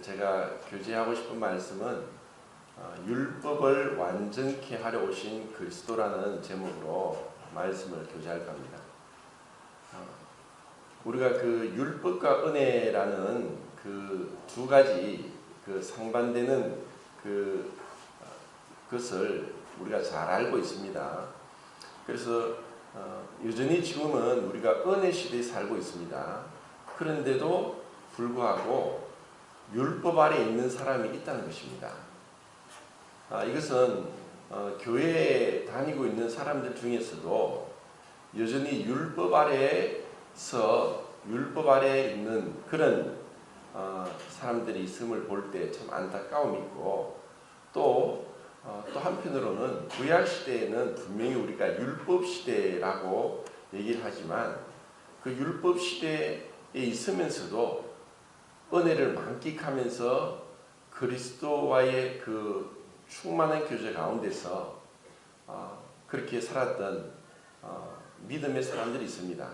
제가 교제하고 싶은 말씀은 율법을 완전케 하려 오신 그리스도라는 제목으로 말씀을 교제할 겁니다. 우리가 그 율법과 은혜라는 그 두 가지 그 상반되는 그것을 우리가 잘 알고 있습니다. 그래서 여전히 지금은 우리가 은혜 시대에 살고 있습니다. 그런데도 불구하고 율법 아래 있는 사람이 있다는 것입니다. 이것은 교회에 다니고 있는 사람들 중에서도 여전히 율법 아래에서 율법 아래에 있는 그런 사람들이 있음을 볼 때 참 안타까움이 있고 또 한편으로는 구약 시대에는 분명히 우리가 율법 시대라고 얘기를 하지만 그 율법 시대에 있으면서도 은혜를 만끽하면서 그리스도와의 그 충만한 교제 가운데서 그렇게 살았던 믿음의 사람들이 있습니다.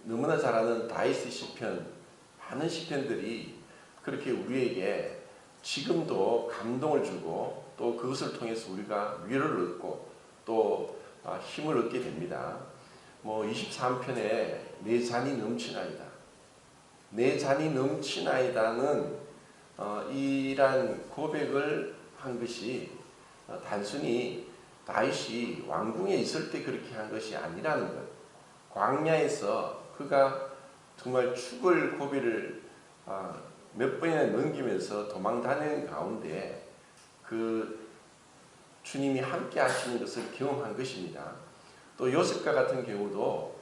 너무나 잘 아는 다윗의 시편, 많은 시편들이 그렇게 우리에게 지금도 감동을 주고 또 그것을 통해서 우리가 위로를 얻고 또 힘을 얻게 됩니다. 23편에 내 잔이 넘치나이다. 내 잔이 넘치나이다는 이란 고백을 한 것이 단순히 다윗이 왕궁에 있을 때 그렇게 한 것이 아니라는 것. 광야에서 그가 정말 죽을 고비를 몇 번이나 넘기면서 도망 다니는 가운데 그 주님이 함께 하시는 것을 경험한 것입니다. 또 요셉과 같은 경우도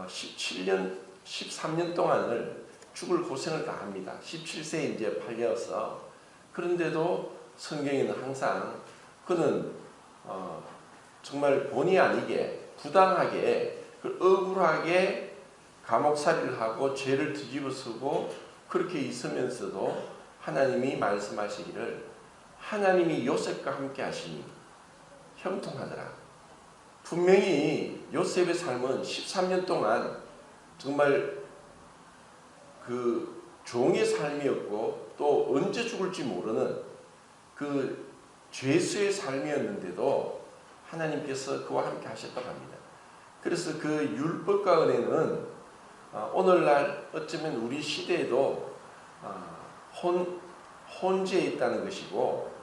13년 동안을 죽을 고생을 다 합니다. 17세에 이제 팔려서 그런데도 성경에는 항상 그는 정말 본의 아니게 부당하게 억울하게 감옥살이를 하고 죄를 뒤집어쓰고 그렇게 있으면서도 하나님이 말씀하시기를 하나님이 요셉과 함께 하시니 형통하더라. 분명히 요셉의 삶은 13년 동안 정말 그 종의 삶이었고 또 언제 죽을지 모르는 그 죄수의 삶이었는데도 하나님께서 그와 함께 하셨다고 합니다. 그래서 그 율법과 은혜는 오늘날 어쩌면 우리 시대에도 혼재해 있다는 것이고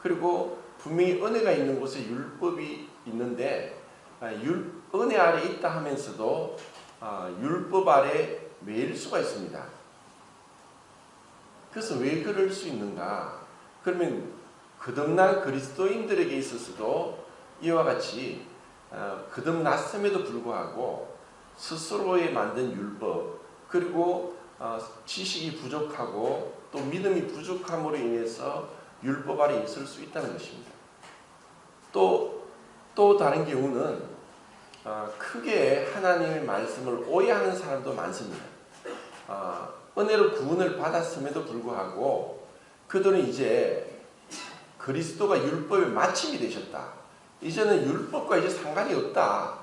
그리고 분명히 은혜가 있는 곳에 율법이 있는데 은혜 아래 있다 하면서도 율법 아래 매일 수가 있습니다. 그래서 왜 그럴 수 있는가? 그러면 거듭난 그리스도인들에게 있어서도 이와 같이 거듭났음에도 불구하고 스스로에 만든 율법 그리고 지식이 부족하고 또 믿음이 부족함으로 인해서 율법 아래 있을 수 있다는 것입니다. 또 다른 경우는 크게 하나님의 말씀을 오해하는 사람도 많습니다. 은혜로 구원을 받았음에도 불구하고 그들은 이제 그리스도가 율법의 마침이 되셨다. 이제는 율법과 이제 상관이 없다.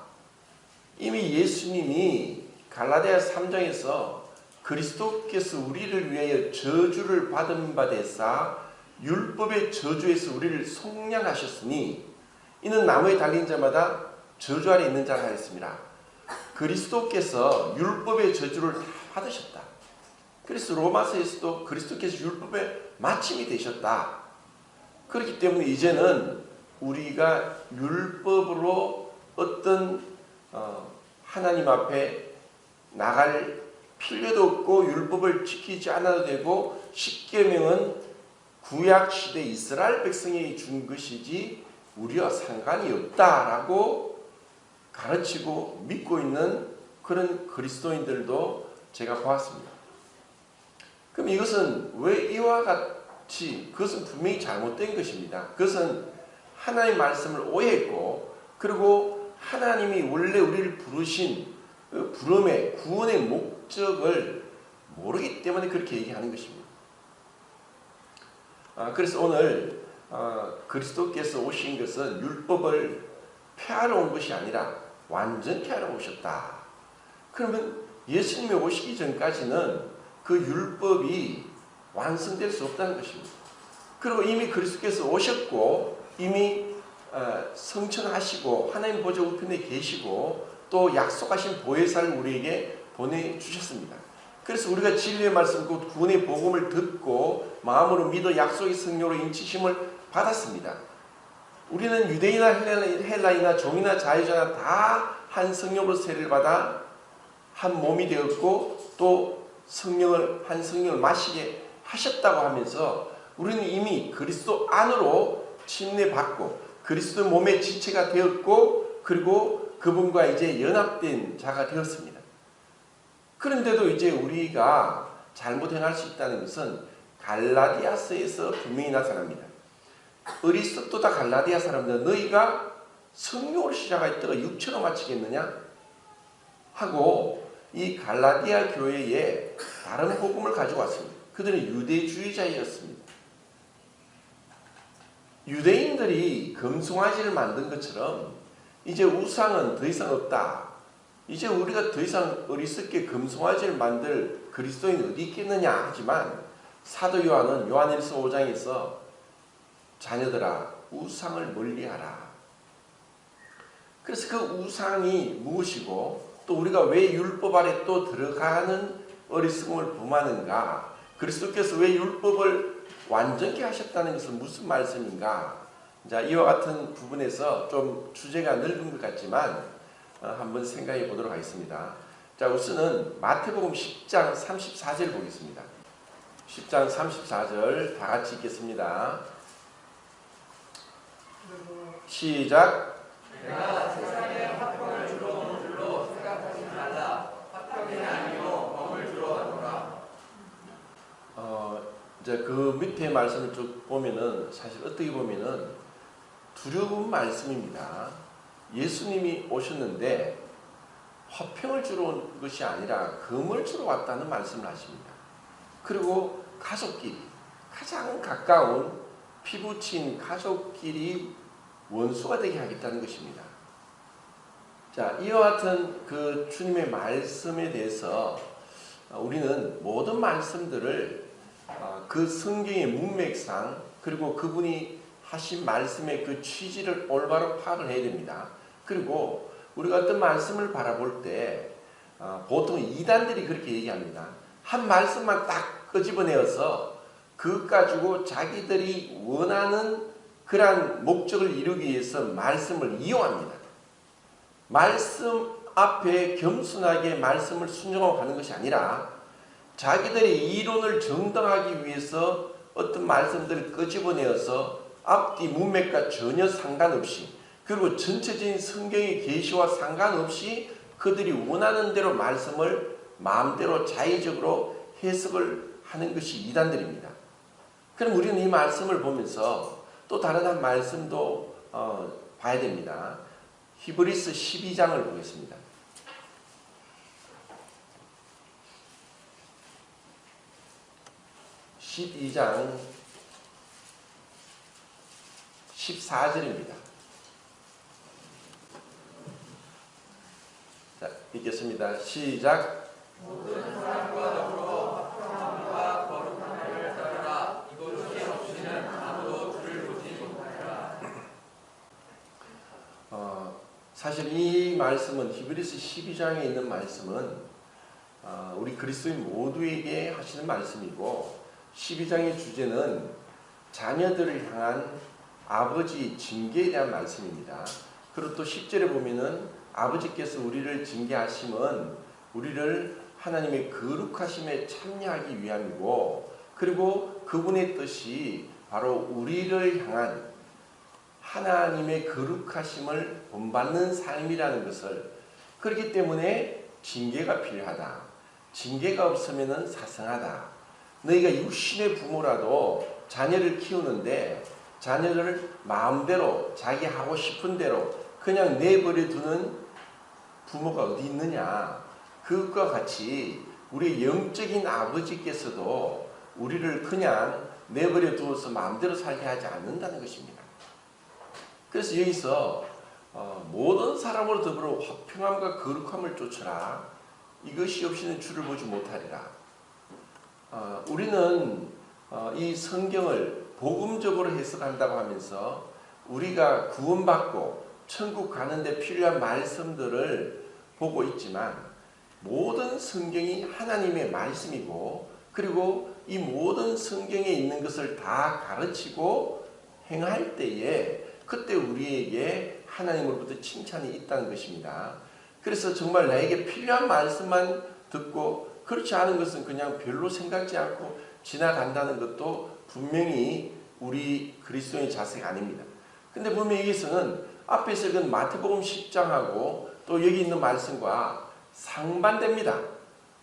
이미 예수님이 갈라디아 3장에서 그리스도께서 우리를 위하여 저주를 받은 바 되사 율법의 저주에서 우리를 속량하셨으니 이는 나무에 달린 자마다 저주 아래 있는 자라 하였습니다. 그리스도께서 율법의 저주를 다 받으셨다. 그래서 로마서에서도 그리스도께서 율법의 마침이 되셨다. 그렇기 때문에 이제는 우리가 율법으로 어떤 하나님 앞에 나갈 필요도 없고 율법을 지키지 않아도 되고 십계명은 구약시대 이스라엘 백성에게 준 것이지 우리와 상관이 없다라고 가르치고 믿고 있는 그런 그리스도인들도 제가 보았습니다. 그럼 이것은 왜 이와 같이 그것은 분명히 잘못된 것입니다. 그것은 하나님의 말씀을 오해했고 그리고 하나님이 원래 우리를 부르신 그 부름의 구원의 목적을 모르기 때문에 그렇게 얘기하는 것입니다. 그래서 오늘 그리스도께서 오신 것은 율법을 폐하러 온 것이 아니라 완전케 하러 오셨다. 그러면 예수님이 오시기 전까지는 그 율법이 완성될 수 없다는 것입니다. 그리고 이미 그리스도께서 오셨고 이미 성천하시고 하나님 보좌 우편에 계시고 또 약속하신 보혜사를 우리에게 보내주셨습니다. 그래서 우리가 진리의 말씀, 그 구원의 복음을 듣고 마음으로 믿어 약속의 성령으로 인치심을 받았습니다. 우리는 유대인이나 헬라이나 종이나 자유자나 다 한 성령으로 세례를 받아 한 몸이 되었고 또 한 성령을 마시게 하셨다고 하면서 우리는 이미 그리스도 안으로 침례받고 그리스도 몸의 지체가 되었고 그리고 그분과 이제 연합된 자가 되었습니다. 그런데도 이제 우리가 잘못 행할 수 있다는 것은 갈라디아서에서 분명히 나타납니다. 어리석도다 갈라디아 사람들, 너희가 성령으로 시작하였다가 육체로 마치겠느냐? 하고 이 갈라디아 교회에 다른 복음을 가지고 왔습니다. 그들은 유대주의자였습니다. 유대인들이 금송아지를 만든 것처럼 이제 우상은 더 이상 없다. 이제 우리가 더 이상 어리석게 금송아지를 만들 그리스도인이 어디 있겠느냐 하지만 사도 요한은 요한일서 5장에서 자녀들아 우상을 멀리하라. 그래서 그 우상이 무엇이고 또 우리가 왜 율법 아래 또 들어가는 어리석음을 범하는가, 그리스도께서 왜 율법을 완전케 하셨다는 것은 무슨 말씀인가. 자, 이와 같은 부분에서 좀 주제가 넓은 것 같지만 한번 생각해 보도록 하겠습니다. 자, 우선은 마태복음 10장 34절 보겠습니다. 10장 34절 다 같이 읽겠습니다. 시작. 내가 세상에 화평을 주러 온 줄로 생각하지 말라. 화평이 아니요 범을 주러 왔노라. 이제 그 밑에 말씀을 쭉 보면은 사실 어떻게 보면은 두려운 말씀입니다. 예수님이 오셨는데 화평을 주러 온 것이 아니라 금을 주러 왔다는 말씀을 하십니다. 그리고 가족끼리 가장 가까운 피부친 가족끼리 원수가 되게 하겠다는 것입니다. 자, 이와 같은 그 주님의 말씀에 대해서 우리는 모든 말씀들을 그 성경의 문맥상 그리고 그분이 하신 말씀의 그 취지를 올바로 파악을 해야 됩니다. 그리고 우리가 어떤 말씀을 바라볼 때 보통 이단들이 그렇게 얘기합니다. 한 말씀만 딱 끄집어내어서 그것 가지고 자기들이 원하는 그러한 목적을 이루기 위해서 말씀을 이용합니다. 말씀 앞에 겸손하게 말씀을 순종하고 가는 것이 아니라 자기들의 이론을 정당하기 위해서 어떤 말씀들을 끄집어내어서 앞뒤 문맥과 전혀 상관없이 그리고 전체적인 성경의 계시와 상관없이 그들이 원하는 대로 말씀을 마음대로 자의적으로 해석을 하는 것이 이단들입니다. 그럼 우리는 이 말씀을 보면서 또 다른 한 말씀도 봐야 됩니다. 히브리서 12장을 보겠습니다. 12장 14절입니다. 자, 읽겠습니다. 시작. 모든 사람과 더불어 화평함과 거룩함을 따르라. 이것이 없이는 아무도 주를 보지 못하리라. 사실 이 말씀은 히브리서 12장에 있는 말씀은 우리 그리스도인 모두에게 하시는 말씀이고 12장의 주제는 자녀들을 향한 아버지 징계에 대한 말씀입니다. 그리고 또 10절에 보면은 아버지께서 우리를 징계하심은 우리를 하나님의 거룩하심에 참여하기 위함이고 그리고 그분의 뜻이 바로 우리를 향한 하나님의 거룩하심을 본받는 삶이라는 것을, 그렇기 때문에 징계가 필요하다. 징계가 없으면 사성하다. 너희가 육신의 부모라도 자녀를 키우는데 자녀를 마음대로 자기 하고 싶은 대로 그냥 내버려 두는 부모가 어디 있느냐. 그것과 같이 우리 영적인 아버지께서도 우리를 그냥 내버려 두어서 마음대로 살게 하지 않는다는 것입니다. 그래서 여기서 모든 사람으로 더불어 화평함과 거룩함을 쫓으라. 이것이 없이는 주를 보지 못하리라. 우리는 이 성경을 복음적으로 해석한다고 하면서 우리가 구원받고 천국 가는데 필요한 말씀들을 보고 있지만 모든 성경이 하나님의 말씀이고 그리고 이 모든 성경에 있는 것을 다 가르치고 행할 때에 그때 우리에게 하나님으로부터 칭찬이 있다는 것입니다. 그래서 정말 나에게 필요한 말씀만 듣고 그렇지 않은 것은 그냥 별로 생각지 않고 지나간다는 것도 분명히 우리 그리스도인의 자세가 아닙니다. 근데 분명히 여기서는 앞에서 읽은 마태복음 10장하고 또 여기 있는 말씀과 상반됩니다.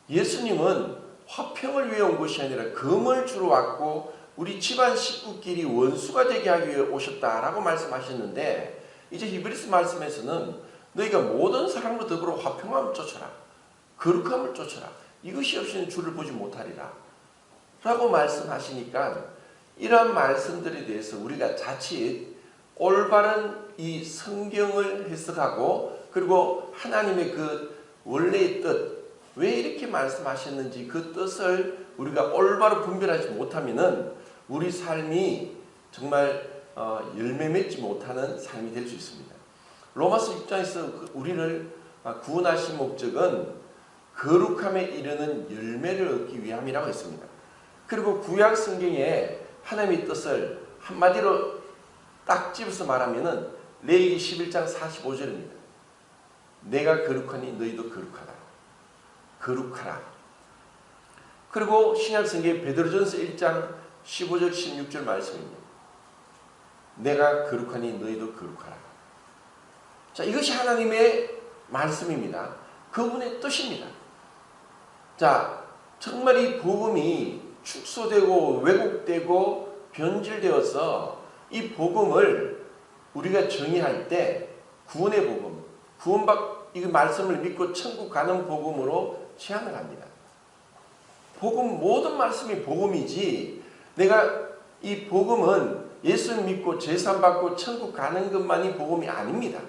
예수님은 화평을 위해 온 것이 아니라 금을 주러 왔고 우리 집안 식구끼리 원수가 되게 하기 위해 오셨다라고 말씀하셨는데 이제 히브리서 말씀에서는 너희가 모든 사람과 더불어 화평함을 쫓아라. 거룩함을 쫓아라. 이것이 없이는 주를 보지 못하리라. 라고 말씀하시니까 이러한 말씀들에 대해서 우리가 자칫 올바른 이 성경을 해석하고 그리고 하나님의 그 원래의 뜻, 왜 이렇게 말씀하셨는지 그 뜻을 우리가 올바로 분별하지 못하면은 우리 삶이 정말 열매 맺지 못하는 삶이 될 수 있습니다. 로마서 입장에서 우리를 구원하신 목적은 거룩함에 이르는 열매를 얻기 위함이라고 했습니다. 그리고 구약 성경에 하나님의 뜻을 한마디로 딱 집어서 말하면은 레위기 11장 45절입니다. 내가 거룩하니 너희도 거룩하다. 거룩하라. 그리고 신약 성경의 베드로전서 1장 15절 16절 말씀입니다. 내가 거룩하니 너희도 거룩하라. 자, 이것이 하나님의 말씀입니다. 그분의 뜻입니다. 자, 정말 이 복음이 축소되고 왜곡되고 변질되어서 이 복음을 우리가 정의할 때 구원의 복음, 이 말씀을 믿고 천국 가는 복음으로 제한을 합니다. 복음, 모든 말씀이 복음이지 내가 이 복음은 예수 믿고 제산 받고 천국 가는 것만이 복음이 아닙니다.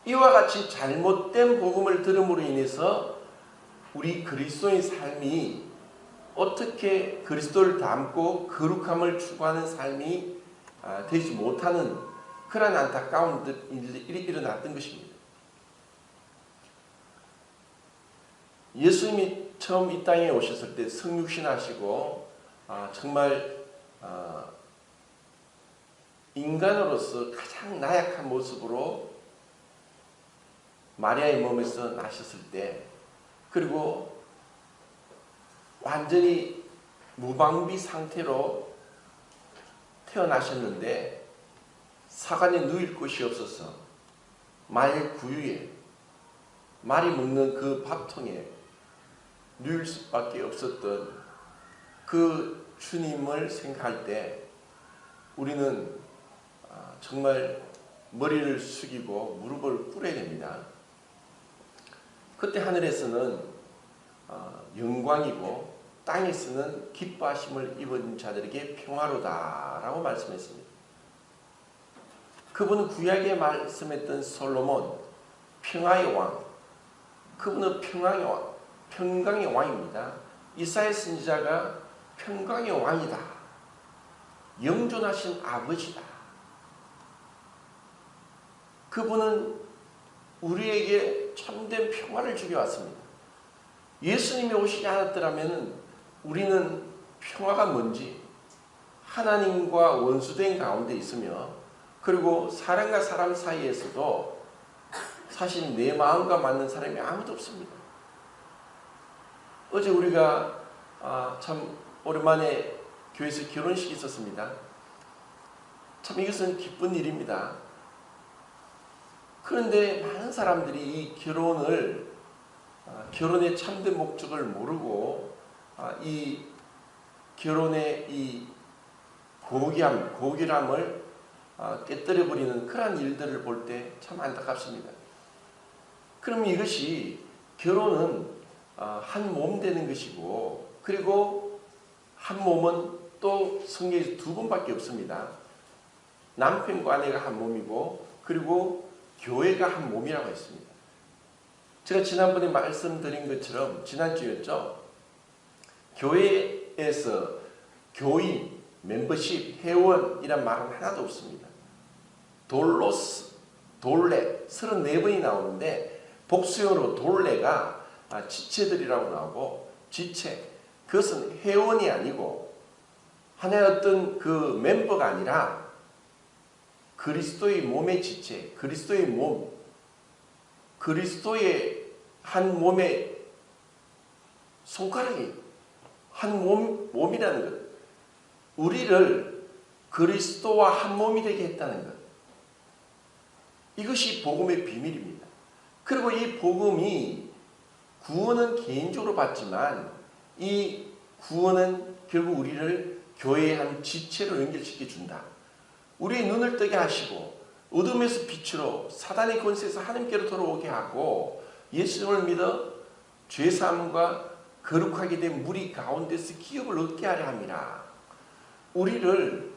이와 같이 잘못된 복음을 들음으로 인해서 우리 그리스도의 삶이 어떻게 그리스도를 닮고 거룩함을 추구하는 삶이 되지 못하는 그런 안타까운 일이 일어났던 것입니다. 예수님이 처음 이 땅에 오셨을 때 성육신 하시고 정말 인간으로서 가장 나약한 모습으로 마리아의 몸에서 나셨을 때 그리고 완전히 무방비 상태로 태어나셨는데 사관에 누일 곳이 없어서 말 구유에 말이 먹는 그 밥통에 누일 수밖에 없었던 그 주님을 생각할 때 우리는 정말 머리를 숙이고 무릎을 꿇어야 됩니다. 그때 하늘에서는 영광이고 땅에서는 기뻐하심을 입은 자들에게 평화로다라고 말씀했습니다. 그분은 구약에 말씀했던 솔로몬, 평화의 왕, 그분은 평강의 왕입니다. 이사야 선지자가 평강의 왕이다. 영존하신 아버지다. 그분은 우리에게 참된 평화를 주게 왔습니다. 예수님이 오시지 않았더라면 우리는 평화가 뭔지 하나님과 원수된 가운데 있으며 그리고 사람과 사람 사이에서도 사실 내 마음과 맞는 사람이 아무도 없습니다. 어제 우리가 참 오랜만에 교회에서 결혼식이 있었습니다. 참 이것은 기쁜 일입니다. 그런데 많은 사람들이 이 결혼의 참된 목적을 모르고 이 결혼의 이 고귀함을 깨뜨려버리는 그러한 일들을 볼 때 참 안타깝습니다. 그럼 이것이 결혼은 한 몸 되는 것이고 그리고 한 몸은 또 성경에서 두 번밖에 없습니다. 남편과 아내가 한 몸이고 그리고 교회가 한 몸이라고 했습니다. 제가 지난번에 말씀드린 것처럼 지난주였죠. 교회에서 교인, 멤버십, 회원이란 말은 하나도 없습니다. 돌로스, 돌레 34번이 나오는데 복수형으로 돌레가 지체들이라고 나오고 지체 그것은 회원이 아니고 하나의 어떤 그 멤버가 아니라 그리스도의 몸의 지체, 그리스도의 몸, 그리스도의 한 몸의 손가락이 한 몸이라는 것. 우리를 그리스도와 한 몸이 되게 했다는 것. 이것이 복음의 비밀입니다. 그리고 이 복음이 구원은 개인적으로 받지만 이 구원은 결국 우리를 교회의 한 지체로 연결시켜 준다. 우리의 눈을 뜨게 하시고 어둠에서 빛으로 사단의 권세에서 하나님께로 돌아오게 하고 예수님을 믿어 죄사함과 거룩하게 된 무리 가운데서 기업을 얻게 하려 함이라. 우리를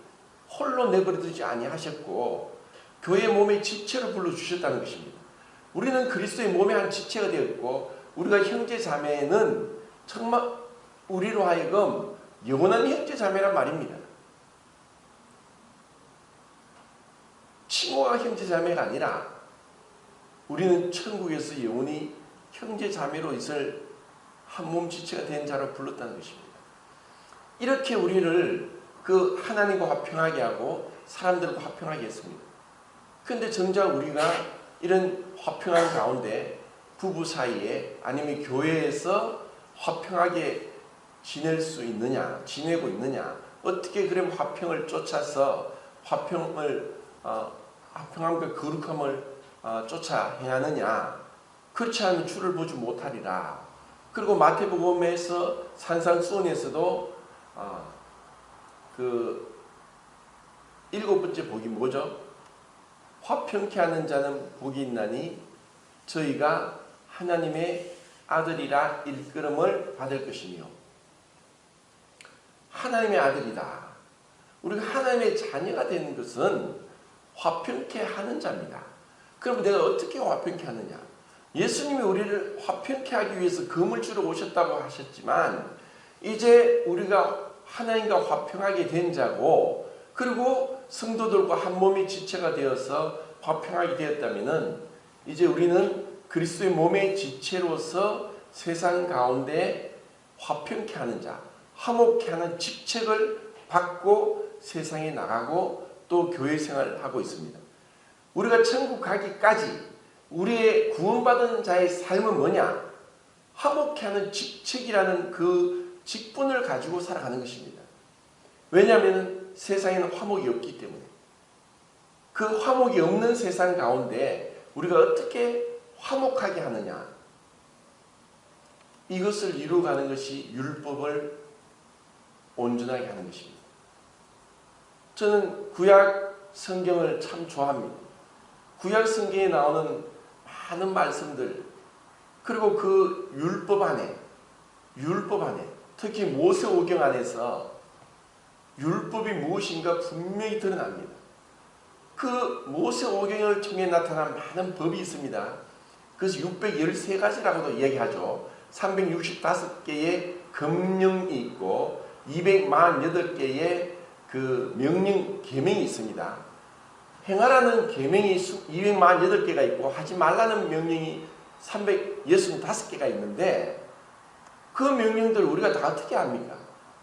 홀로 내버려두지 아니하셨고 교회 몸의 지체로 불러주셨다는 것입니다. 우리는 그리스도의 몸의 한 지체가 되었고 우리가 형제 자매는 정말 우리로 하여금 영원한 형제 자매란 말입니다. 친구가 형제 자매가 아니라 우리는 천국에서 영원히 형제 자매로 있을 한 몸 지체가 된 자로 불렀다는 것입니다. 이렇게 우리를 그 하나님과 화평하게 하고 사람들과 화평하게 했습니다. 그런데 정작 우리가 이런 화평한 가운데 부부 사이에 아니면 교회에서 화평하게 지낼 수 있느냐, 지내고 있느냐, 어떻게 그런 화평을 쫓아서 화평함과 거룩함을 쫓아 행하느냐, 그렇지 않으면 주를 보지 못하리라. 그리고 마태복음에서 산상수훈에서도 그 7번째 복이 뭐죠? 화평케 하는 자는 복이 있나니 저희가 하나님의 아들이라 일컬음을 받을 것이며. 하나님의 아들이다. 우리가 하나님의 자녀가 되는 것은 화평케 하는 자입니다. 그럼 내가 어떻게 화평케 하느냐? 예수님이 우리를 화평케 하기 위해서 금을 주러 오셨다고 하셨지만 이제 우리가 하나님과 화평하게 된 자고 그리고 성도들과 한 몸의 지체가 되어서 화평하게 되었다면 이제 우리는 그리스도의 몸의 지체로서 세상 가운데 화평케 하는 자, 화목케 하는 직책을 받고 세상에 나가고 또 교회 생활을 하고 있습니다. 우리가 천국 가기까지 우리의 구원받은 자의 삶은 뭐냐? 화목케 하는 직책이라는 그 직분을 가지고 살아가는 것입니다. 왜냐하면 세상에는 화목이 없기 때문에. 그 화목이 없는 세상 가운데 우리가 어떻게 화목하게 하느냐? 이것을 이루어가는 것이 율법을 온전하게 하는 것입니다. 저는 구약 성경을 참 좋아합니다. 구약 성경에 나오는 많은 말씀들 그리고 그 율법 안에 특히 모세오경 안에서 율법이 무엇인가 분명히 드러납니다. 그 모세오경을 통해 나타난 많은 법이 있습니다. 그래서 613가지라고도 이야기하죠. 365개의 금령이 있고 248개의 그 명령 계명이 있습니다. 행하라는 계명이 248개가 있고 하지 말라는 명령이 365개가 있는데 그 명령들 우리가 다 어떻게 합니까?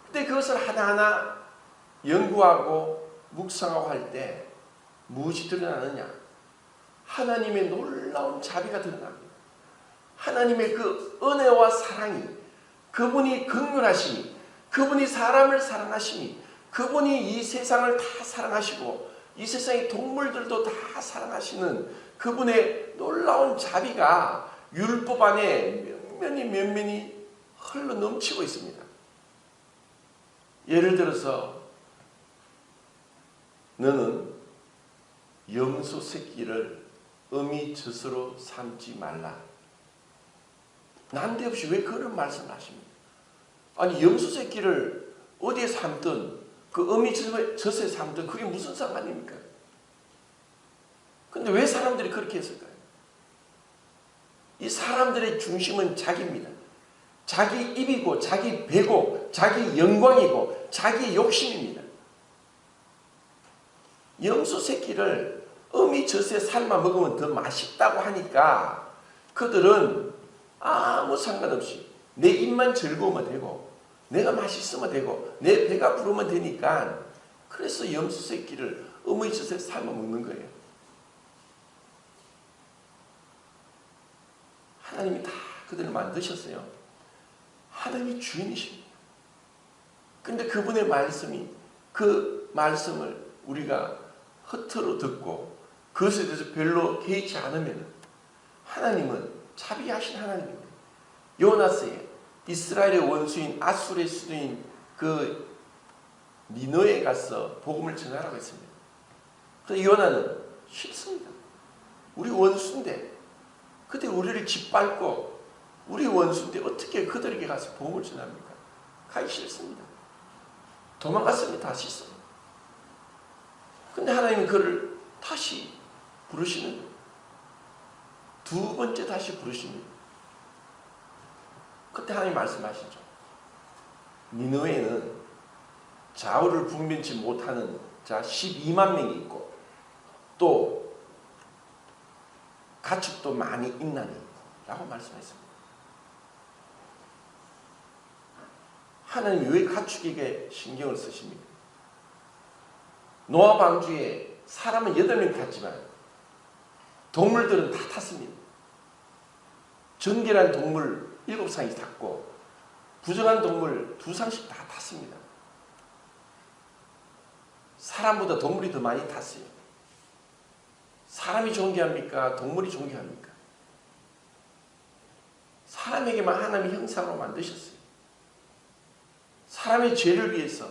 근데 그것을 하나하나 연구하고 묵상하고 할 때 무엇이 드러나느냐? 하나님의 놀라운 자비가 드러납니다. 하나님의 그 은혜와 사랑이, 그분이 긍휼하심이, 그분이 사람을 사랑하심이, 그분이 이 세상을 다 사랑하시고 이 세상의 동물들도 다 사랑하시는 그분의 놀라운 자비가 율법 안에 면면이 흘러 넘치고 있습니다. 예를 들어서 너는 염소 새끼를 어미 젖으로 삼지 말라. 난데없이 왜 그런 말씀을 하십니까? 아니 염소 새끼를 어디에 삼든 그 어미 젖에 삼든 그게 무슨 상관입니까? 근데 왜 사람들이 그렇게 했을까요? 이 사람들의 중심은 자기입니다. 자기 입이고 자기 배고 자기 영광이고 자기 욕심입니다. 염소 새끼를 어미 젖에 삶아 먹으면 더 맛있다고 하니까 그들은 아무 상관없이 내 입만 즐거우면 되고 내가 맛있으면 되고 내 배가 부르면 되니까 그래서 염소 새끼를 어미 젖에 삶아 먹는 거예요. 하나님이 다 그들을 만드셨어요. 하나님이 주인이십니다. 근데 그분의 말씀이 그 말씀을 우리가 허투루 듣고 그것에 대해서 별로 개의치 않으면 하나님은 자비하신 하나님입니다. 요나스에 이스라엘의 원수인 아수르의 수도인 그 니느웨에 가서 복음을 전하라고 했습니다. 그래서 요나는 싫습니다. 우리 원수인데 그때 우리를 짓밟고 우리 원수인데 어떻게 그들에게 가서 복음을 전합니까? 가기 싫습니다. 도망갔습니다. 다시. 근데 하나님은 그를 다시 부르시는 거예요. 두 번째 다시 부르십니다. 그때 하나님 말씀하시죠. 니느웨에는 좌우를 분별치 못하는 자 12만 명이 있고 또 가축도 많이 있나니 라고 말씀했습니다. 하나님이 왜 가축에게 신경을 쓰십니까? 노아 방주에 사람은 8명 탔지만 동물들은 다 탔습니다. 정결한 동물 7상이 탔고 부정한 동물 2상씩 다 탔습니다. 사람보다 동물이 더 많이 탔어요. 사람이 존귀합니까? 동물이 존귀합니까? 사람에게만 하나님이 형상으로 만드셨어요. 사람의 죄를 위해서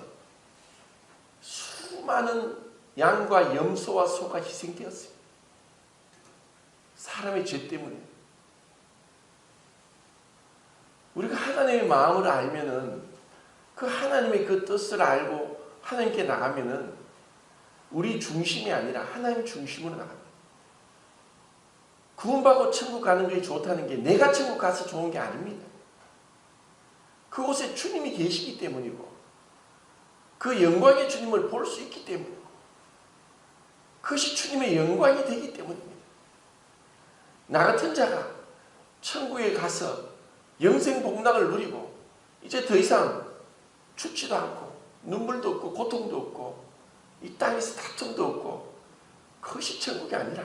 수많은 양과 염소와 소가 희생되었어요. 사람의 죄 때문에. 우리가 하나님의 마음을 알면은 그 하나님의 그 뜻을 알고 하나님께 나가면은 우리 중심이 아니라 하나님 중심으로 나갑니다. 구원받고 천국 가는 게 좋다는 게 내가 천국 가서 좋은 게 아닙니다. 그곳에 주님이 계시기 때문이고 그 영광의 주님을 볼 수 있기 때문이고 그것이 주님의 영광이 되기 때문입니다. 나 같은 자가 천국에 가서 영생 복락을 누리고 이제 더 이상 죽지도 않고 눈물도 없고 고통도 없고 이 땅에서 다툼도 없고 그것이 천국이 아니라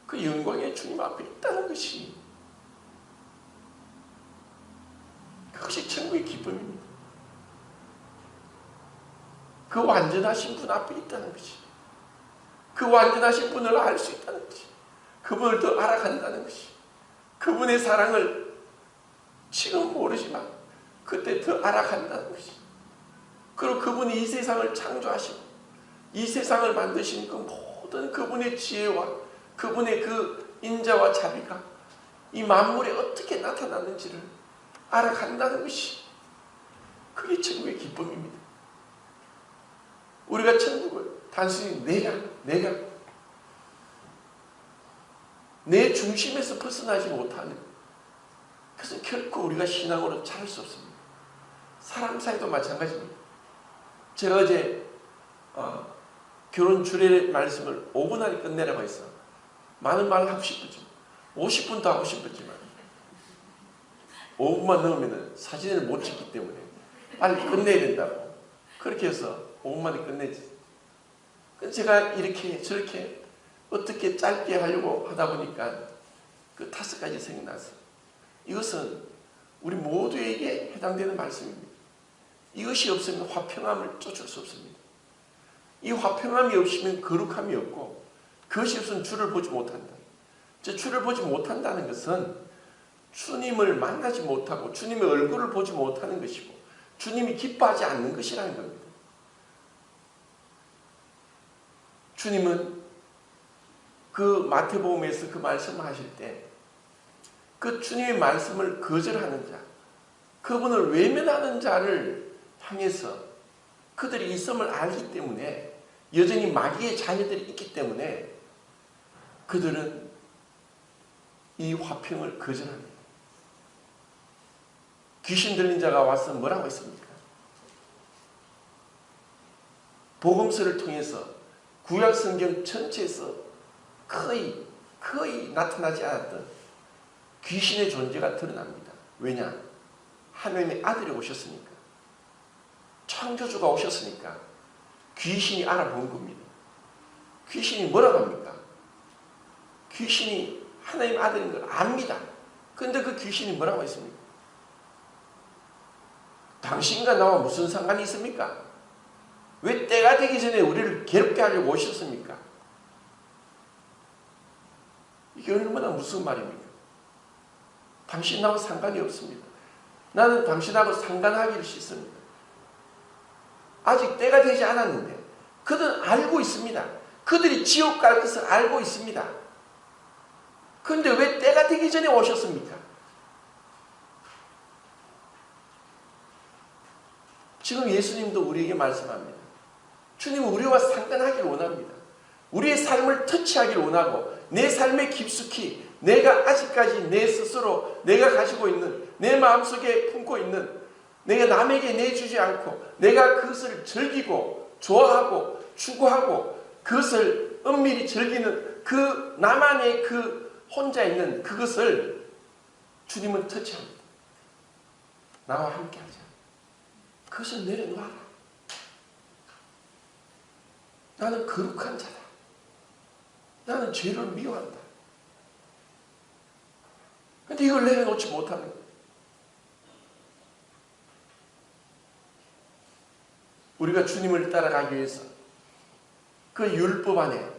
그 영광의 주님 앞에 있다는 것이 그것이 천국의 기쁨입니다. 그 완전하신 분 앞에 있다는 것이 그 완전하신 분을 알 수 있다는 것이 그분을 더 알아간다는 것이 그분의 사랑을 지금 모르지만 그때 더 알아간다는 것이 그리고 그분이 이 세상을 창조하시고 이 세상을 만드신 그 모든 그분의 지혜와 그분의 그 인자와 자비가 이 만물에 어떻게 나타나는지를 알아간다는 것이 그게 천국의 기쁨입니다. 우리가 천국을 단순히 내가 내 중심에서 벗어나지 못하는 그래서 결코 우리가 신앙으로 자랄 수 없습니다. 사람 사이도 마찬가지입니다. 제가 어제 결혼 주례 말씀을 5분 안에 끝내라고 했어. 많은 말을 하고 싶었지만 50분도 하고 싶었지만 5분만 넘으면 사진을 못 찍기 때문에 빨리 끝내야 된다고 그렇게 해서 5분 만에 끝내지. 제가 이렇게 저렇게 어떻게 짧게 하려고 하다 보니까 그 5가지 생각났어요. 이것은 우리 모두에게 해당되는 말씀입니다. 이것이 없으면 화평함을 쫓을 수 없습니다. 이 화평함이 없으면 거룩함이 없고 그것이 없으면 주를 보지 못한다. 주를 보지 못한다는 것은 주님을 만나지 못하고 주님의 얼굴을 보지 못하는 것이고 주님이 기뻐하지 않는 것이라는 겁니다. 주님은 그 마태복음에서 그 말씀을 하실 때 그 주님의 말씀을 거절하는 자, 그분을 외면하는 자를 향해서 그들이 있음을 알기 때문에 여전히 마귀의 자녀들이 있기 때문에 그들은 이 화평을 거절합니다. 귀신 들린 자가 와서 뭐라고 했습니까? 복음서를 통해서 구약 성경 전체에서 거의 나타나지 않았던 귀신의 존재가 드러납니다. 왜냐? 하나님의 아들이 오셨으니까. 창조주가 오셨으니까 귀신이 알아본 겁니다. 귀신이 뭐라고 합니까? 귀신이 하나님 아들인 걸 압니다. 그런데 그 귀신이 뭐라고 했습니까? 당신과 나와 무슨 상관이 있습니까? 왜 때가 되기 전에 우리를 괴롭게 하려고 오셨습니까? 이게 얼마나 무슨 말입니까? 당신 나와 상관이 없습니다. 나는 당신하고 상관하기를 싫습니다. 아직 때가 되지 않았는데 그들은 알고 있습니다. 그들이 지옥 갈 것을 알고 있습니다. 그런데 왜 때가 되기 전에 오셨습니까? 지금 예수님도 우리에게 말씀합니다. 주님은 우리와 상관하기를 원합니다. 우리의 삶을 터치하기를 원하고 내 삶에 깊숙이 내가 아직까지 내 스스로 내가 가지고 있는 내 마음속에 품고 있는 내가 남에게 내주지 않고 내가 그것을 즐기고 좋아하고 추구하고 그것을 은밀히 즐기는 그 나만의 그 혼자 있는 그것을 주님은 터치합니다. 나와 함께 하자. 그것을 내려놓아라. 나는 거룩한 자다. 나는 죄를 미워한다. 그런데 이걸 내려놓지 못하는 거예요. 우리가 주님을 따라가기 위해서 그 율법 안에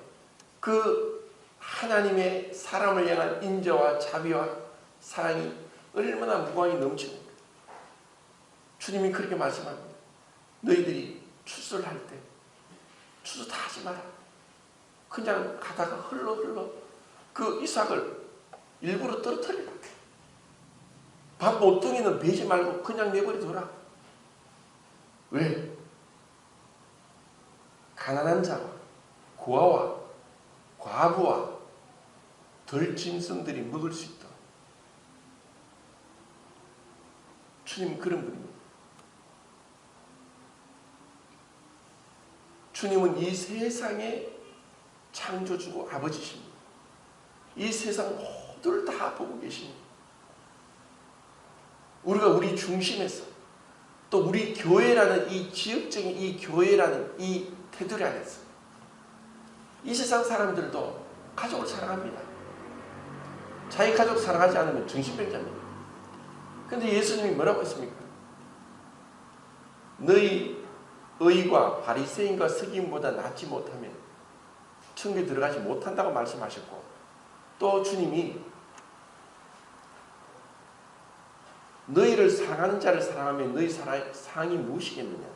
그 하나님의 사람을 향한 인자와 자비와 사랑이 얼마나 무광이 넘치는가. 주님이 그렇게 말씀합니다. 너희들이 추수를 할 때 추수 다 하지 마라. 그냥 가다가 흘러 그 이삭을 일부러 떨어뜨리라. 밥 모퉁이는 베지 말고 그냥 내버려둬라. 왜? 가난한 자와 고아와 과부와 덜 짐승들이 먹을 수 있다. 주님은 그런 분입니다. 주님은 이 세상의 창조주고 아버지십니다. 이 세상 모두를 다 보고 계십니다. 우리가 우리 중심에서 또 우리 교회라는 이 지역적인 이 교회라는 이 테두리 안에서 이 세상 사람들도 가족을 사랑합니다. 자기 가족 사랑하지 않으면 정신병자입니다. 그런데 예수님이 뭐라고 했습니까? 너희 의가 바리새인과 서기인보다 낫지 못하면 천국에 들어가지 못한다고 말씀하셨고, 또 주님이 너희를 사랑하는 자를 사랑하면 너희 사랑이 무엇이겠느냐?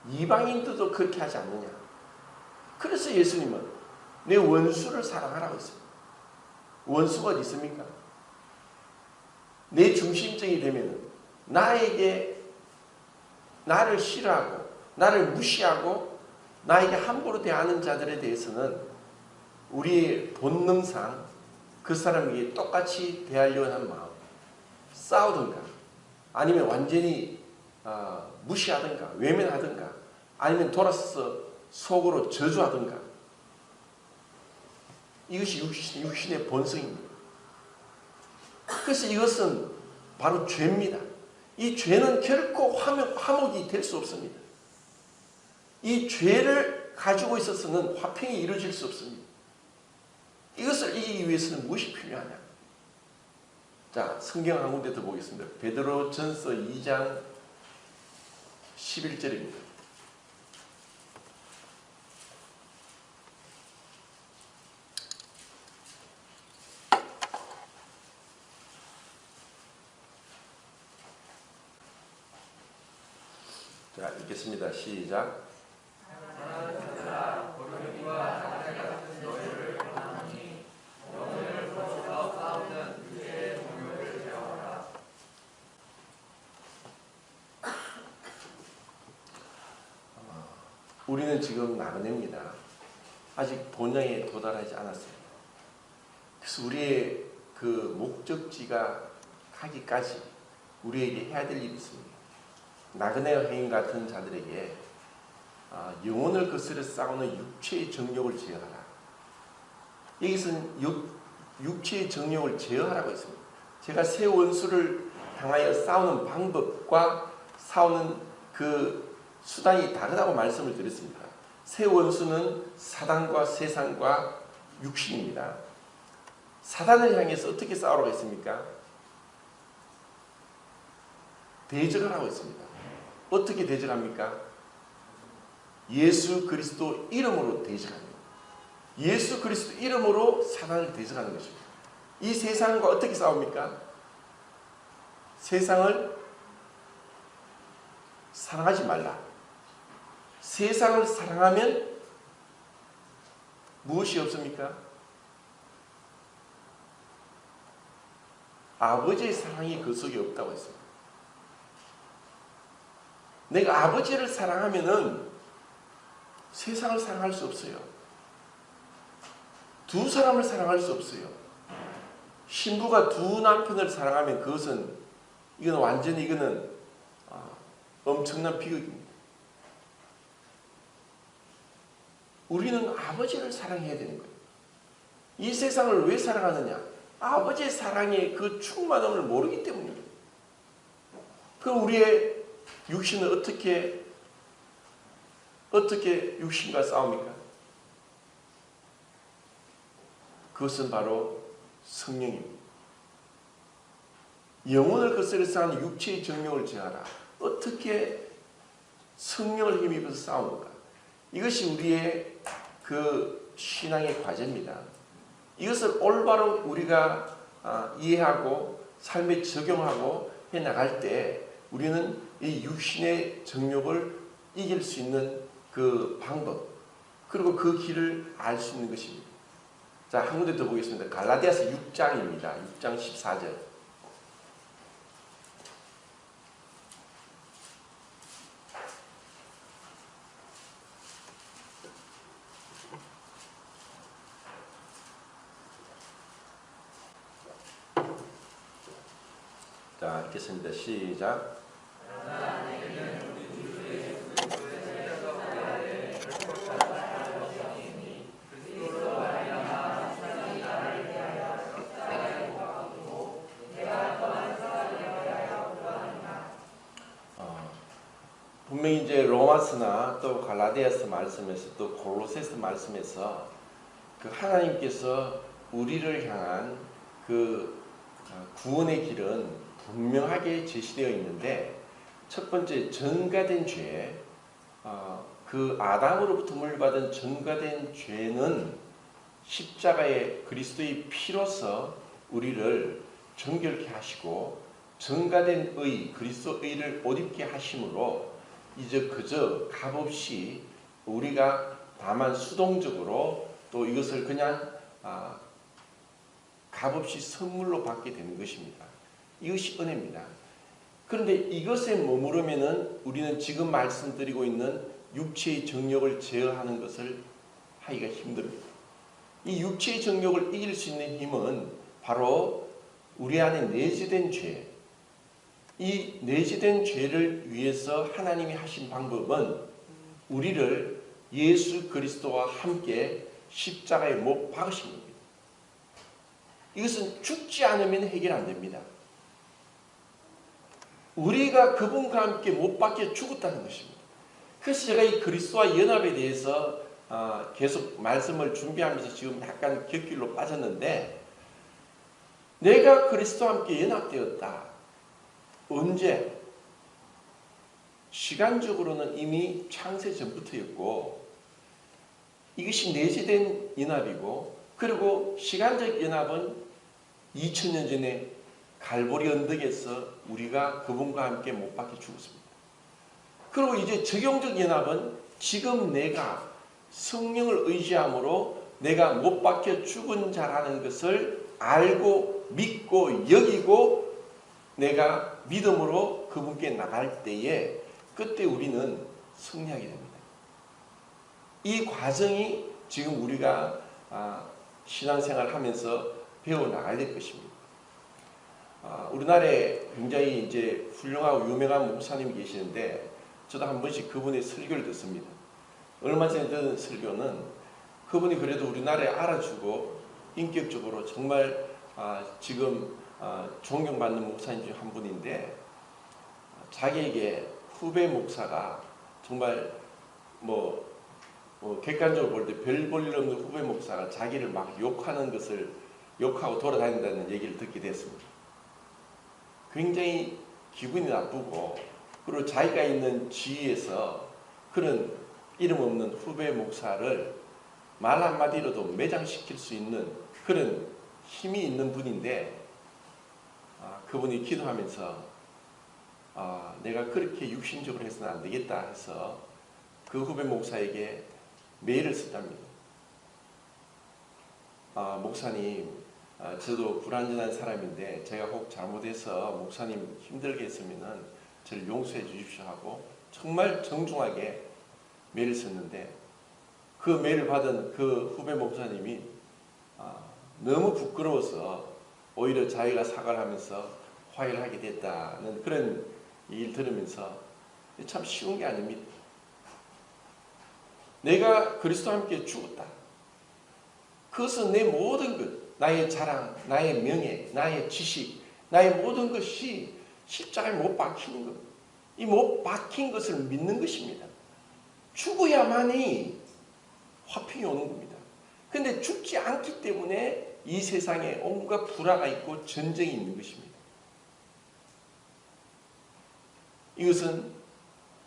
이방인들도 그렇게 하지 않느냐? 그래서 예수님은 내 원수를 사랑하라고 했습니다. 원수가 어디 있습니까? 내 중심적이 되면 나를 싫어하고 나를 무시하고 나에게 함부로 대하는 자들에 대해서는 우리의 본능상 그 사람에게 똑같이 대하려고 하는 마음, 싸우든가 아니면 완전히 무시하든가 외면하든가 아니면 돌아서서 속으로 저주하든가, 이것이 육신의 본성입니다. 그래서 이것은 바로 죄입니다. 이 죄는 결코 화목이 될 수 없습니다. 이 죄를 가지고 있어서는 화평이 이루어질 수 없습니다. 이것을 이기기 위해서는 무엇이 필요하냐? 자, 성경 한 군데 더 보겠습니다. 베드로전서 2장 11절입니다. 자, 읽겠습니다. 시작. 우리는 지금 나그네입니다. 아직 본향에 도달하지 않았습니다. 그래서 우리의 그 목적지가 가기까지 우리에게 해야 될 일이 있습니다. 나그네 여인 같은 자들에게 영혼을 거스려 싸우는 육체의 정욕을 제어하라. 여기서는 육체의 정욕을 제어하라고 했습니다. 제가 새 원수를 향하여 싸우는 방법과 싸우는 그 수단이 다르다고 말씀을 드렸습니다. 새 원수는 사단과 세상과 육신입니다. 사단을 향해서 어떻게 싸우라고 했습니까? 대적을 하고 있습니다. 어떻게 대적합니까? 예수 그리스도 이름으로 대적합니다. 예수 그리스도 이름으로 사단을 대적하는 것입니다. 이 세상과 어떻게 싸웁니까? 세상을 사랑하지 말라. 세상을 사랑하면 무엇이 없습니까? 아버지의 사랑이 그 속에 없다고 했습니다. 내가 아버지를 사랑하면은 세상을 사랑할 수 없어요. 두 사람을 사랑할 수 없어요. 신부가 두 남편을 사랑하면 그것은 이거는 완전히 이거는 엄청난 비극입니다. 우리는 아버지를 사랑해야 되는 거예요. 이 세상을 왜 사랑하느냐? 아버지의 사랑의 그 충만함을 모르기 때문입니다. 그럼 우리의 육신은 어떻게 육신과 싸웁니까? 그것은 바로 성령입니다. 영혼을 거스려 싸우는 육체의 정욕을 제하라. 어떻게 성령을 힘입어서 싸우는가? 이것이 우리의 그 신앙의 과제입니다. 이것을 올바로 우리가 이해하고 삶에 적용하고 해 나갈 때 우리는 이 육신의 정욕을 이길 수 있는 그 방법 그리고 그 길을 알 수 있는 것입니다. 자, 한 군데 더 보겠습니다. 갈라디아서 6장입니다. 6장 14절. 자, 읽겠습니다. 시작. 분명히 이제 로마서나 또 갈라디아서 말씀에서 또 골로새서 말씀에서 그 하나님께서 우리를 향한 그 구원의 길은 분명하게 제시되어 있는데 첫 번째 전가된 죄, 그 아담으로부터 물려받은 전가된 죄는 십자가의 그리스도의 피로서 우리를 정결케 하시고 전가된 의, 그리스도 의를 옷 입게 하심으로 이제 그저 값없이 우리가 다만 수동적으로 또 이것을 그냥 값없이 선물로 받게 되는 것입니다. 이것이 은혜입니다. 그런데 이것에 머무르면은 우리는 지금 말씀드리고 있는 육체의 정욕을 제어하는 것을 하기가 힘듭니다. 이 육체의 정욕을 이길 수 있는 힘은 바로 우리 안에 내재된 죄, 이 내재된 죄를 위해서 하나님이 하신 방법은 우리를 예수 그리스도와 함께 십자가에 못 박으신 겁니다. 이것은 죽지 않으면 해결 안 됩니다. 우리가 그분과 함께 못 박혀 죽었다는 것입니다. 그래서 제가 이 그리스도와 연합에 대해서 계속 말씀을 준비하면서 지금 약간 곁길로 빠졌는데, 내가 그리스도와 함께 연합되었다. 언제? 시간적으로는 이미 창세 전부터였고 이것이 내재된 연합이고, 그리고 시간적 연합은 2000년 전에 갈보리 언덕에서 우리가 그분과 함께 못 박혀 죽었습니다. 그리고 이제 적용적 연합은 지금 내가 성령을 의지함으로 내가 못 박혀 죽은 자라는 것을 알고 믿고 여기고 내가 믿음으로 그분께 나갈 때에 그때 우리는 승리하게 됩니다. 이 과정이 지금 우리가 신앙생활 하면서 배워나가야 될 것입니다. 우리나라에 굉장히 이제 훌륭하고 유명한 목사님이 계시는데 저도 한 번씩 그분의 설교를 듣습니다. 얼마 전에 들은 설교는 그분이 그래도 우리나라에 알아주고 인격적으로 정말 지금 존경받는 목사님 중 한 분인데 자기에게 후배 목사가 정말 객관적으로 볼 때 별 볼 일 없는 후배 목사가 자기를 막 욕하는 것을 욕하고 돌아다닌다는 얘기를 듣게 됐습니다. 굉장히 기분이 나쁘고 그리고 자기가 있는 지위에서 그런 이름 없는 후배 목사를 말 한마디로도 매장시킬 수 있는 그런 힘이 있는 분인데 그분이 기도하면서 내가 그렇게 육신적으로 해서는 안 되겠다 해서 그 후배 목사에게 메일을 썼답니다. 목사님, 저도 불완전한 사람인데 제가 혹 잘못해서 목사님 힘들게 했으면 저를 용서해 주십시오 하고 정말 정중하게 메일을 썼는데 그 메일을 받은 그 후배 목사님이 너무 부끄러워서 오히려 자기가 사과를 하면서 화해를 하게 됐다는 그런 얘기를 들으면서 참 쉬운 게 아닙니다. 내가 그리스도와 함께 죽었다. 그것은 내 모든 것, 나의 자랑, 나의 명예, 나의 지식, 나의 모든 것이 십자가에 못 박히는 것. 이 못 박힌 것을 믿는 것입니다. 죽어야만이 화평이 오는 겁니다. 그런데 죽지 않기 때문에 이 세상에 온갖 불화가 있고 전쟁이 있는 것입니다. 이것은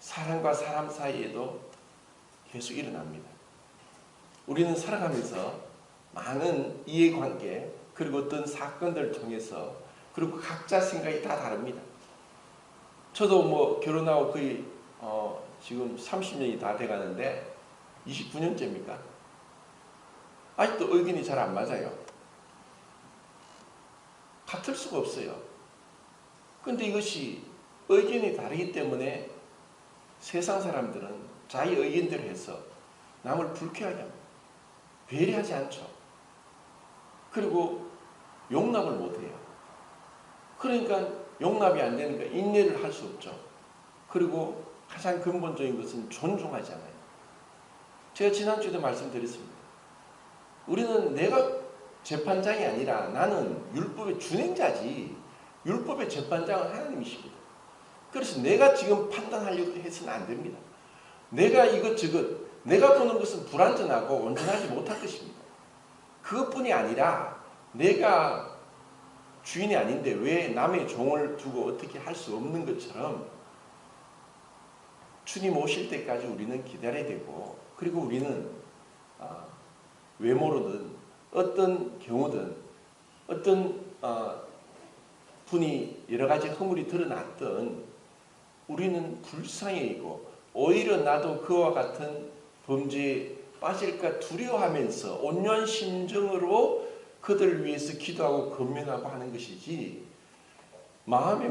사람과 사람 사이에도 계속 일어납니다. 우리는 살아가면서 많은 이해관계 그리고 어떤 사건들을 통해서 그리고 각자 생각이 다 다릅니다. 저도 결혼하고 거의 지금 30년이 다 돼가는데 29년째입니까? 아직도 의견이 잘 안 맞아요. 같을 수가 없어요. 그런데 이것이 의견이 다르기 때문에 세상 사람들은 자기 의견대로 해서 남을 불쾌하게 합니다. 배려하지 않죠. 그리고 용납을 못해요. 그러니까 용납이 안 되니까 인내를 할 수 없죠. 그리고 가장 근본적인 것은 존중하지 않아요. 제가 지난주에도 말씀드렸습니다. 우리는 내가 재판장이 아니라 나는 율법의 준행자지 율법의 재판장은 하나님이십니다. 그래서 내가 지금 판단하려고 해서는 안 됩니다. 내가 이것저것 내가 보는 것은 불완전하고 온전하지 못할 것입니다. 그것뿐이 아니라 내가 주인이 아닌데 왜 남의 종을 두고 어떻게 할 수 없는 것처럼 주님 오실 때까지 우리는 기다려야 되고 그리고 우리는 외모로든 어떤 경우든 어떤 분이 여러 가지 허물이 드러났던 우리는 불쌍해이고 오히려 나도 그와 같은 범죄에 빠질까 두려워하면서 온유한 심정으로 그들을 위해서 기도하고 권면하고 하는 것이지 마음에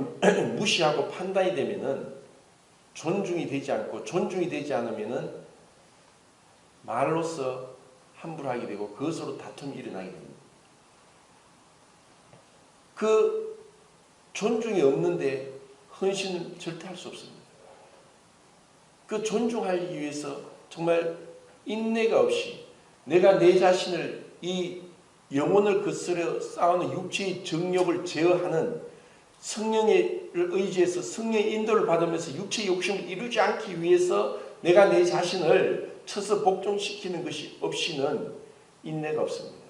무시하고 판단이 되면은 존중이 되지 않고 존중이 되지 않으면은 말로써 함부로 하게 되고 그것으로 다툼이 일어나게 됩니다. 그 존중이 없는데 헌신은 절대 할 수 없습니다. 그 존중하기 위해서 정말 인내가 없이 내가 내 자신을 이 영혼을 거스려 싸우는 육체의 정욕을 제어하는 성령을 의지해서 성령의 인도를 받으면서 육체의 욕심을 이루지 않기 위해서 내가 내 자신을 쳐서 복종시키는 것이 없이는 인내가 없습니다.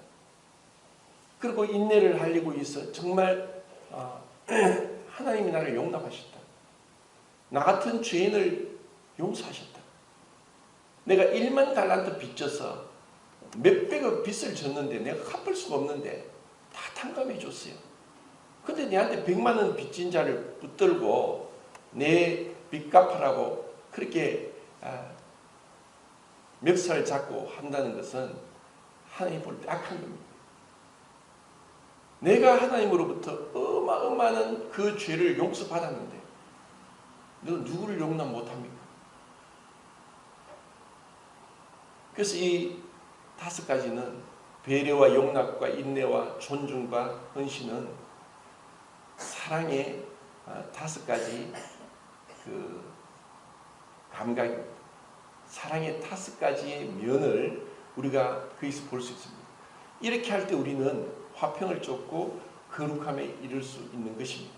그리고 인내를 하려고 해서 정말 하나님이 나를 용납하셨다. 나 같은 죄인을 용서하셨다. 내가 1만 달란트 빚져서 몇백억 빚을 졌는데 내가 갚을 수가 없는데 다 탕감해 줬어요. 근데 내한테 100만 원 빚진 자를 붙들고 내 빚 갚으라고 그렇게 멱살을 잡고 한다는 것은 하나님 볼 때 악한 겁니다. 내가 하나님으로부터 어마어마한 그 죄를 용서받았는데 너 누구를 용납 못합니까? 그래서 이 5가지는 배려와 용납과 인내와 존중과 헌신은 사랑의 5가지 그 감각입니다. 사랑의 5가지의 면을 우리가 거기서 볼 수 있습니다. 이렇게 할 때 우리는 화평을 쫓고 거룩함에 이를 수 있는 것입니다.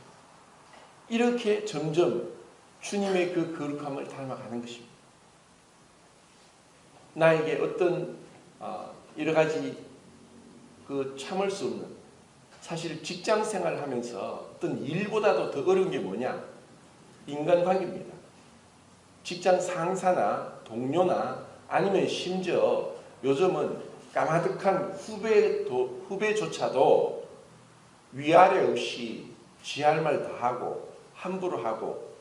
이렇게 점점 주님의 그 거룩함을 닮아가는 것입니다. 나에게 어떤 여러 가지 그 참을 수 없는, 사실 직장 생활을 하면서 어떤 일보다도 더 어려운 게 뭐냐? 인간관계입니다. 직장 상사나 동료나 아니면 심지어 요즘은 까마득한 후배조차도 위아래 없이 지할 말 다 하고 함부로 하고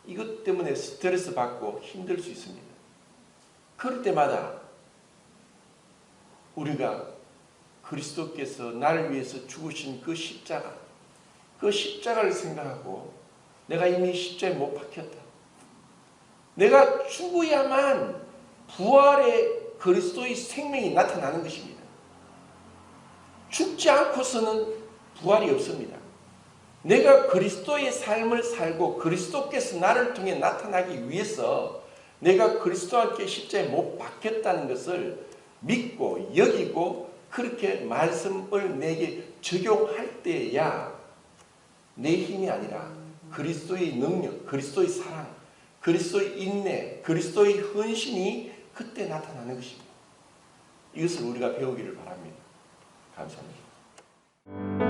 이것 때문에 스트레스 받고 힘들 수 있습니다. 그럴 때마다 우리가 그리스도께서 나를 위해서 죽으신 그 십자가를 생각하고 내가 이미 십자가에 못 박혔다. 내가 죽어야만 부활의 그리스도의 생명이 나타나는 것입니다. 죽지 않고서는 부활이 없습니다. 내가 그리스도의 삶을 살고 그리스도께서 나를 통해 나타나기 위해서 내가 그리스도와 함께 십자가에 못 박혔다는 것을 믿고 여기고 그렇게 말씀을 내게 적용할 때야 내 힘이 아니라 그리스도의 능력, 그리스도의 사랑, 그리스도의 인내, 그리스도의 헌신이 그때 나타나는 것입니다. 이것을 우리가 배우기를 바랍니다. 감사합니다.